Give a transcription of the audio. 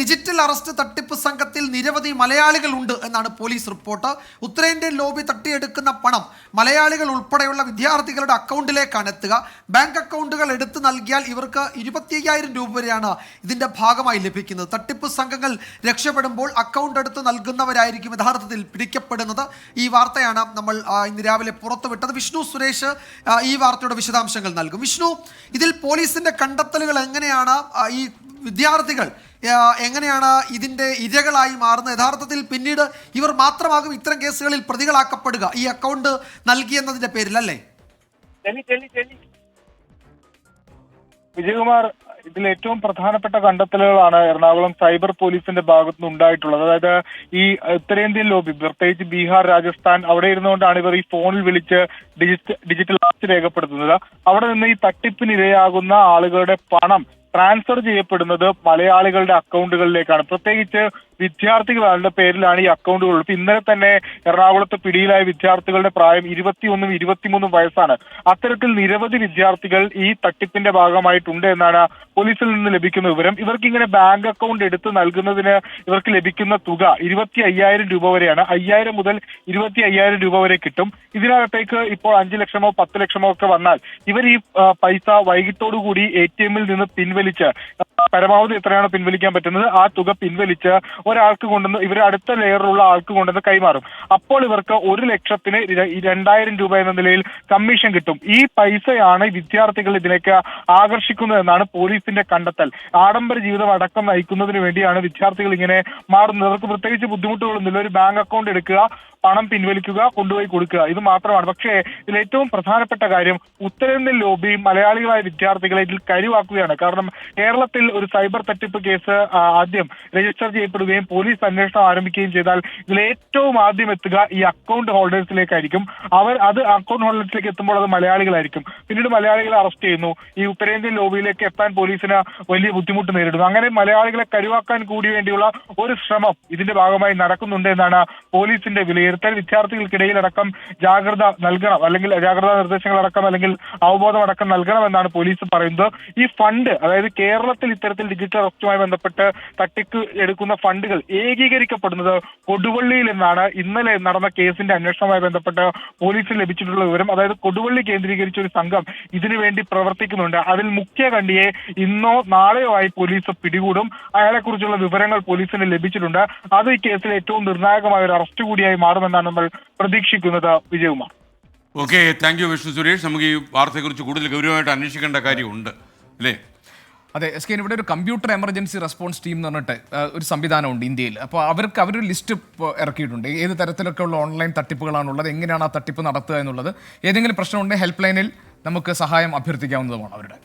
Digital arrest തട്ടിപ്പ് സംഘത്തിൽ നിരവധി മലയാളികൾ ഉണ്ട് എന്നാണ് പോലീസ് റിപ്പോർട്ട്. ഉത്തരേന്ത്യൻ ലോബി തട്ടിയെടുക്കുന്ന പണം മലയാളികൾ ഉൾപ്പെടെയുള്ള വിദ്യാർത്ഥികളുടെ അക്കൗണ്ടിലേക്കാണ് എത്തുക. ബാങ്ക് അക്കൗണ്ടുകൾ എടുത്തു നൽകിയാൽ ഇവർക്ക് 25,000 രൂപ വരെയാണ് ഇതിന്റെ ഭാഗമായി ലഭിക്കുന്നത്. തട്ടിപ്പ് സംഘങ്ങൾ രക്ഷപ്പെടുമ്പോൾ അക്കൗണ്ട് എടുത്ത് നൽകുന്നവരായിരിക്കും യഥാർത്ഥത്തിൽ പിടിക്കപ്പെടുന്നത്. ഈ വാർത്തയാണ് നമ്മൾ ഇന്ന് രാവിലെ പുറത്തുവിട്ടത്. വിഷ്ണു സുരേഷ് ഈ വാർത്തയുടെ വിശദാംശങ്ങൾ നൽകും. വിഷ്ണു, ഇതിൽ പോലീസിന്റെ കണ്ടെത്തലുകൾ എങ്ങനെയാണ്? ഈ വിദ്യാർത്ഥികൾ എങ്ങനെയാണ് ഇതിന്റെ ഇരകളായി മാറുന്നത്? യഥാർത്ഥത്തിൽ പിന്നീട് ഇവർ മാത്രമാകും ഇത്തരം കേസുകളിൽ പ്രതികളാക്കപ്പെടുക ഈ അക്കൗണ്ട് നൽകിയെന്നതിന്റെ പേരിൽ, അല്ലേ? വിജയകുമാർ, ഇതിൽ ഏറ്റവും പ്രധാനപ്പെട്ട കണ്ടെത്തലുകളാണ് എറണാകുളം സൈബർ പോലീസിന്റെ ഭാഗത്തുനിന്ന് ഉണ്ടായിട്ടുള്ളത്. അതായത് ഈ ഉത്തരേന്ത്യൻ ലോബി, പ്രത്യേകിച്ച് ബീഹാർ, രാജസ്ഥാൻ, അവിടെ ഇരുന്നുകൊണ്ടാണ് ഇവർ ഈ ഫോണിൽ വിളിച്ച് ഡിജിറ്റൽ അറസ്റ്റ് രേഖപ്പെടുത്തുന്നത്. അവിടെ നിന്ന് ഈ തട്ടിപ്പിനിരയാകുന്ന ആളുകളുടെ പണം ട്രാൻസ്ഫർ ചെയ്യപ്പെടുന്നത് മലയാളികളുടെ അക്കൗണ്ടുകളിലേക്കാണ്. പ്രത്യേകിച്ച് വിദ്യാർത്ഥികളുടെ പേരിലാണ് ഈ അക്കൗണ്ടുകൾ. ഇപ്പൊ ഇന്നലെ തന്നെ എറണാകുളത്ത് പിടിയിലായ വിദ്യാർത്ഥികളുടെ പ്രായം 21 23 വയസ്സാണ്. അത്തരത്തിൽ നിരവധി വിദ്യാർത്ഥികൾ ഈ തട്ടിപ്പിന്റെ ഭാഗമായിട്ടുണ്ട് എന്നാണ് പോലീസിൽ നിന്ന് ലഭിക്കുന്ന വിവരം. ഇവർക്ക് ഇങ്ങനെ ബാങ്ക് അക്കൗണ്ട് എടുത്ത് നൽകുന്നതിന് ഇവർക്ക് ലഭിക്കുന്ന തുക 25,000 രൂപ വരെയാണ്. 5,000 മുതൽ 25,000 രൂപ വരെ കിട്ടും. ഇതിനകത്തേക്ക് ഇപ്പോൾ 5 ലക്ഷമോ 10 ലക്ഷമോ ഒക്കെ വന്നാൽ ഇവർ ഈ പൈസ വൈകിട്ടോടുകൂടി ATM-ൽ നിന്ന് പിൻവലിച്ച്, പരമാവധി എത്രയാണ് പിൻവലിക്കാൻ പറ്റുന്നത് ആ തുക പിൻവലിച്ച് ഒരാൾക്ക് കൊണ്ടുവന്ന് ഇവർ അടുത്ത ലെയറിലുള്ള ആൾക്ക് കൊണ്ടുവന്ന് കൈമാറും. അപ്പോൾ ഇവർക്ക് 1,00,000-ന് 2,000 രൂപ എന്ന നിലയിൽ കമ്മീഷൻ കിട്ടും. ഈ പൈസയാണ് വിദ്യാർത്ഥികൾ ഇതിലേക്ക് ആകർഷിക്കുന്നതെന്നാണ് പോലീസിന്റെ കണ്ടെത്തൽ. ആഡംബര ജീവിതം അടക്കം നയിക്കുന്നതിന് വേണ്ടിയാണ് വിദ്യാർത്ഥികൾ ഇങ്ങനെ മാറുന്നത്. അവർക്ക് പ്രത്യേകിച്ച് ബുദ്ധിമുട്ടുകളൊന്നുമില്ല. ഒരു ബാങ്ക് അക്കൗണ്ട് എടുക്കുക, പണം പിൻവലിക്കുക, കൊണ്ടുപോയി കൊടുക്കുക, ഇത് മാത്രമാണ്. പക്ഷേ ഇതിൽ ഏറ്റവും പ്രധാനപ്പെട്ട കാര്യം ഉത്തരേന്ത്യൻ ലോബി മലയാളികളായ വിദ്യാർത്ഥികളെ ഇതിൽ കരുവാക്കുകയാണ്. കാരണം കേരളത്തിൽ ഒരു സൈബർ തട്ടിപ്പ് കേസ് ആദ്യം രജിസ്റ്റർ ചെയ്യപ്പെടുകയും പോലീസ് അന്വേഷണം ആരംഭിക്കുകയും ചെയ്താൽ ഇതിൽ ഏറ്റവും ആദ്യം എത്തുക ഈ അക്കൗണ്ട് ഹോൾഡേഴ്സിലേക്കായിരിക്കും. അത് അക്കൗണ്ട് ഹോൾഡേഴ്സിലേക്ക് എത്തുമ്പോൾ അത് മലയാളികളായിരിക്കും. പിന്നീട് മലയാളികളെ അറസ്റ്റ് ചെയ്യുന്നു. ഈ ഉത്തരേന്ത്യൻ ലോബിയിലേക്ക് എത്താൻ പോലീസിന് വലിയ ബുദ്ധിമുട്ട് നേരിടുന്നു. അങ്ങനെ മലയാളികളെ കരുവാക്കാൻ കൂടി വേണ്ടിയുള്ള ഒരു ശ്രമം ഇതിന്റെ ഭാഗമായി നടക്കുന്നുണ്ട് എന്നാണ് പോലീസിന്റെ വിലയിരുത്തൽ. വിദ്യാർത്ഥികൾക്കിടയിൽ അടക്കം ജാഗ്രത നൽകണം, അല്ലെങ്കിൽ ജാഗ്രതാ നിർദ്ദേശങ്ങൾ അടക്കം, അല്ലെങ്കിൽ അവബോധം അടക്കം നൽകണമെന്നാണ് പോലീസ് പറയുന്നത്. ഈ ഫണ്ട്, അതായത് കേരളത്തിൽ ഇത്തരത്തിൽ ഡിജിറ്റൽ അറസ്റ്റുമായി ബന്ധപ്പെട്ട് തട്ടിപ്പ് എടുക്കുന്ന ഫണ്ടുകൾ ഏകീകരിക്കപ്പെടുന്നത് കൊടുവള്ളിയിൽ നിന്നാണ് ഇന്നലെ നടന്ന കേസിന്റെ അന്വേഷണവുമായി ബന്ധപ്പെട്ട് പോലീസിന് ലഭിച്ചിട്ടുള്ള വിവരം. അതായത് കൊടുവള്ളി കേന്ദ്രീകരിച്ച ഒരു സംഘം ഇതിനുവേണ്ടി പ്രവർത്തിക്കുന്നുണ്ട്. അതിൽ മുഖ്യ കണ്ണിയെ ഇന്നോ നാളെയോ ആയി പോലീസ് പിടികൂടും. അയാളെക്കുറിച്ചുള്ള വിവരങ്ങൾ പോലീസിന് ലഭിച്ചിട്ടുണ്ട്. അത് ഈ കേസിൽ ഏറ്റവും നിർണായകമായ ഒരു അറസ്റ്റ് കൂടിയായി മാറുമെന്നാണ് നമ്മൾ പ്രതീക്ഷിക്കുന്നത്. Vijayakumar. Okay, thank you Vishnu Suresh. നമുക്ക് ഈ വാർത്തയെക്കുറിച്ച് കൂടുതൽ ഗൗരവമായിട്ട് അന്വേഷിക്കേണ്ട കാര്യമുണ്ട്, അല്ലേ? അതെ, SK, ഇവിടെ ഒരു കമ്പ്യൂട്ടർ എമർജൻസി റെസ്പോൺസ് ടീം എന്ന് പറഞ്ഞിട്ട് ഒരു സംവിധാനമുണ്ട് ഇന്ത്യയിൽ. അപ്പോൾ അവരൊരു ലിസ്റ്റ് ഇറക്കിയിട്ടുണ്ട്. ഏത് തരത്തിലൊക്കെയുള്ള ഓൺലൈൻ തട്ടിപ്പുകളാണുള്ളത്, എങ്ങനെയാണ് ആ തട്ടിപ്പ് നടത്തുക എന്നുള്ളത്. ഏതെങ്കിലും പ്രശ്നമുണ്ടെങ്കിൽ ഹെൽപ്പ് ലൈനിൽ നമുക്ക് സഹായം അഭ്യർത്ഥിക്കാവുന്നതുമാണ് അവരുടെ.